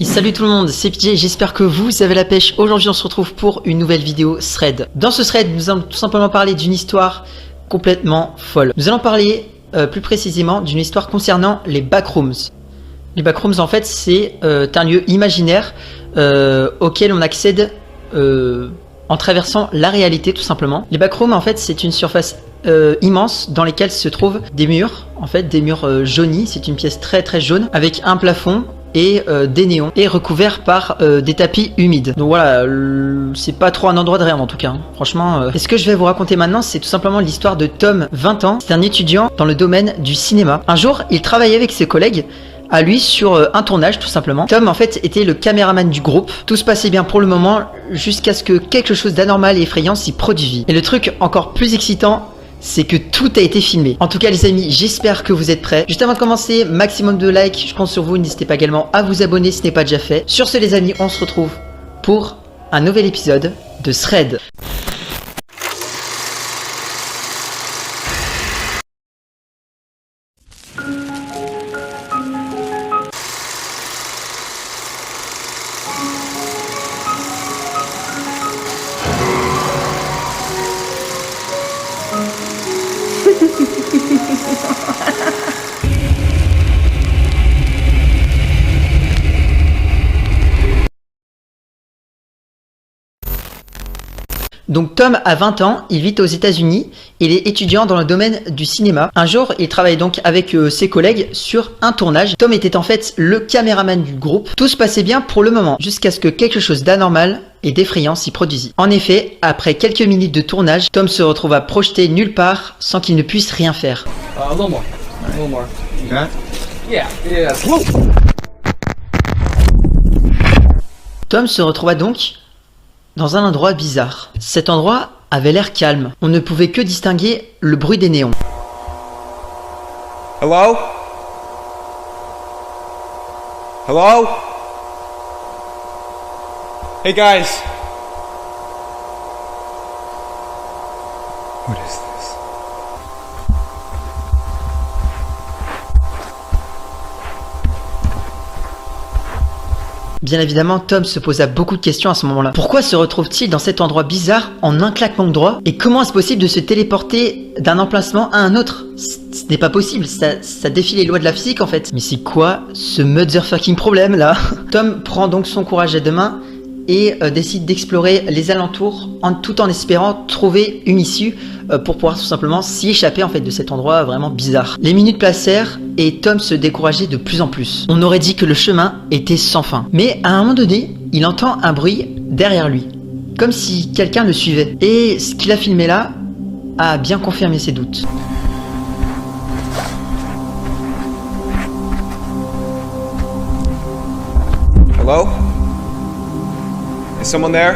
Et salut tout le monde, c'est PJ, j'espère que vous avez la pêche. Aujourd'hui on se retrouve pour une nouvelle vidéo thread. Dans ce thread, nous allons tout simplement parler d'une histoire complètement folle. Nous allons parler plus précisément d'une histoire concernant les backrooms. Les backrooms en fait c'est un lieu imaginaire auquel on accède en traversant la réalité tout simplement. Les backrooms en fait c'est une surface immense dans lesquelles se trouvent des murs, en fait des murs jaunis. C'est une pièce très jaune avec un plafond et des néons et recouvert par des tapis humides. Donc voilà, c'est pas trop un endroit de rêve en tout cas, hein. Franchement. Et ce que je vais vous raconter maintenant, c'est tout simplement l'histoire de Tom, 20 ans. C'est un étudiant dans le domaine du cinéma. Un jour, il travaillait avec ses collègues à lui sur un tournage tout simplement. Tom en fait était le caméraman du groupe. Tout se passait bien pour le moment jusqu'à ce que quelque chose d'anormal et effrayant s'y produisit. Et le truc encore plus excitant, c'est que tout a été filmé. En tout cas les amis, j'espère que vous êtes prêts. Juste avant de commencer, maximum de likes, je compte sur vous. N'hésitez pas également à vous abonner si ce n'est pas déjà fait. Sur ce les amis, on se retrouve pour un nouvel épisode de Thread. Donc Tom a 20 ans, il vit aux États-Unis, il est étudiant dans le domaine du cinéma. Un jour, il travaille donc avec ses collègues sur un tournage. Tom était en fait le caméraman du groupe. Tout se passait bien pour le moment, jusqu'à ce que quelque chose d'anormal et d'effrayant s'y produisit. En effet, après quelques minutes de tournage, Tom se retrouva projeté nulle part sans qu'il ne puisse rien faire. A little more. A little more. You got it? Yeah. Tom se retrouva donc dans un endroit bizarre. Cet endroit avait l'air calme. On ne pouvait que distinguer le bruit des néons. Hello? Hello? Hey guys. What is this? Bien évidemment, Tom se posa beaucoup de questions à ce moment-là. Pourquoi se retrouve-t-il dans cet endroit bizarre en un claquement de doigts? Et comment est-ce possible de se téléporter d'un emplacement à un autre? Ce n'est pas possible, ça défie les lois de la physique en fait. Mais c'est quoi ce motherfucking problème là? Tom prend donc son courage à deux mains et décide d'explorer les alentours tout en espérant trouver une issue pour pouvoir tout simplement s'y échapper en fait de cet endroit vraiment bizarre. Les minutes passèrent et Tom se décourageait de plus en plus. On aurait dit que le chemin était sans fin. Mais à un moment donné, il entend un bruit derrière lui, comme si quelqu'un le suivait. Et ce qu'il a filmé là a bien confirmé ses doutes. Hello? Is someone there?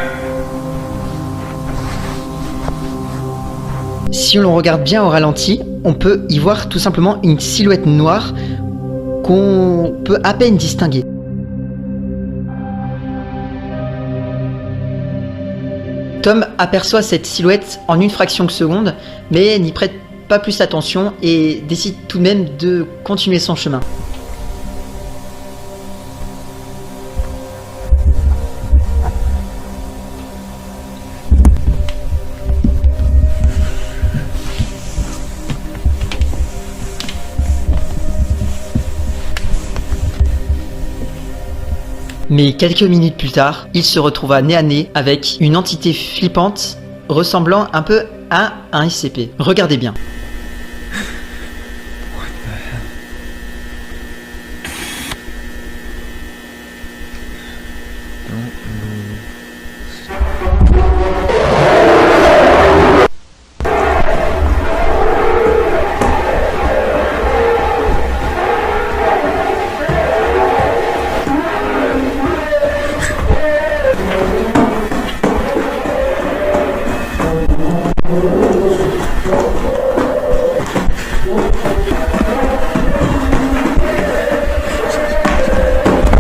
Si on regarde bien au ralenti, on peut y voir tout simplement une silhouette noire qu'on peut à peine distinguer. Tom aperçoit cette silhouette en une fraction de seconde, mais n'y prête pas plus attention et décide tout de même de continuer son chemin. Mais quelques minutes plus tard, il se retrouva nez à nez avec une entité flippante ressemblant un peu à un SCP. Regardez bien.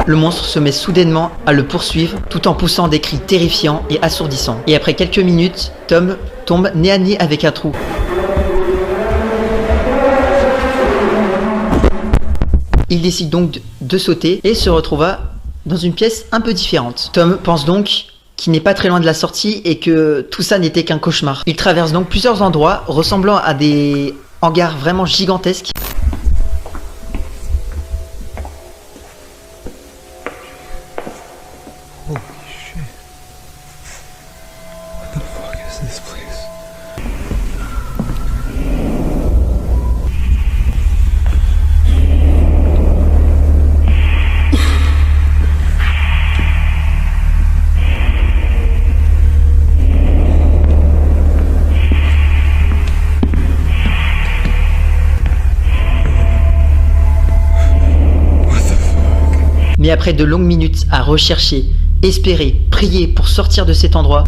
Le monstre se met soudainement à le poursuivre tout en poussant des cris terrifiants et assourdissants. Et après quelques minutes, Tom tombe nez à nez avec un trou. Il décide donc de sauter et se retrouva dans une pièce un peu différente. Tom pense donc qu'il n'est pas très loin de la sortie et que tout ça n'était qu'un cauchemar. Il traverse donc plusieurs endroits ressemblant à des hangars vraiment gigantesques. Holy shit. What the fuck is this place? Mais après de longues minutes à rechercher, espérer, prier pour sortir de cet endroit,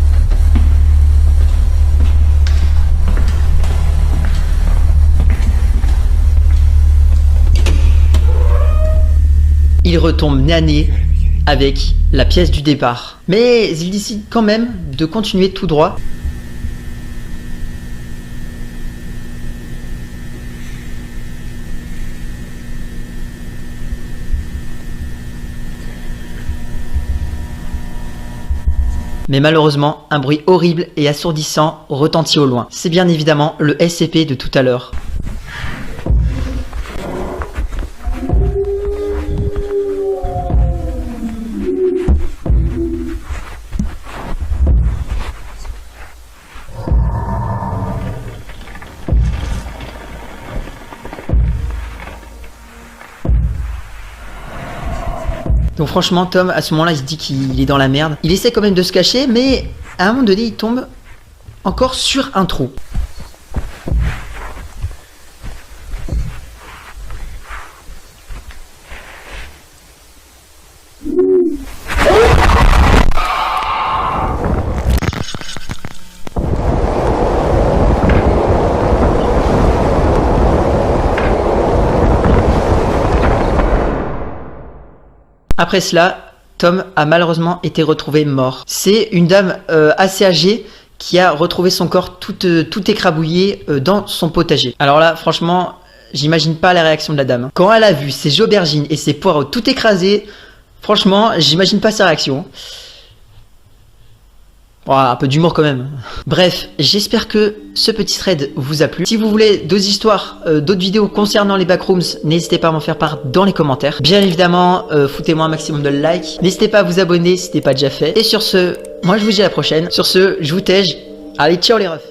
il retombe nez à nez avec la pièce du départ. Mais il décide quand même de continuer tout droit. Mais malheureusement, un bruit horrible et assourdissant retentit au loin. C'est bien évidemment le SCP de tout à l'heure. Donc franchement, Tom, à ce moment-là, il se dit qu'il est dans la merde. Il essaie quand même de se cacher, mais à un moment donné, il tombe encore sur un trou. Après cela, Tom a malheureusement été retrouvé mort. C'est une dame assez âgée qui a retrouvé son corps tout écrabouillé dans son potager. Alors là, franchement, j'imagine pas la réaction de la dame. Quand elle a vu ses aubergines et ses poireaux tout écrasés, franchement, j'imagine pas sa réaction. Oh, un peu d'humour quand même. Bref, j'espère que ce petit thread vous a plu. Si vous voulez d'autres histoires, d'autres vidéos concernant les backrooms, n'hésitez pas à m'en faire part dans les commentaires. Bien évidemment, foutez-moi un maximum de likes. N'hésitez pas à vous abonner si ce n'est pas déjà fait. Et sur ce, moi je vous dis à la prochaine. Sur ce, je vous tège. Allez, ciao les refs.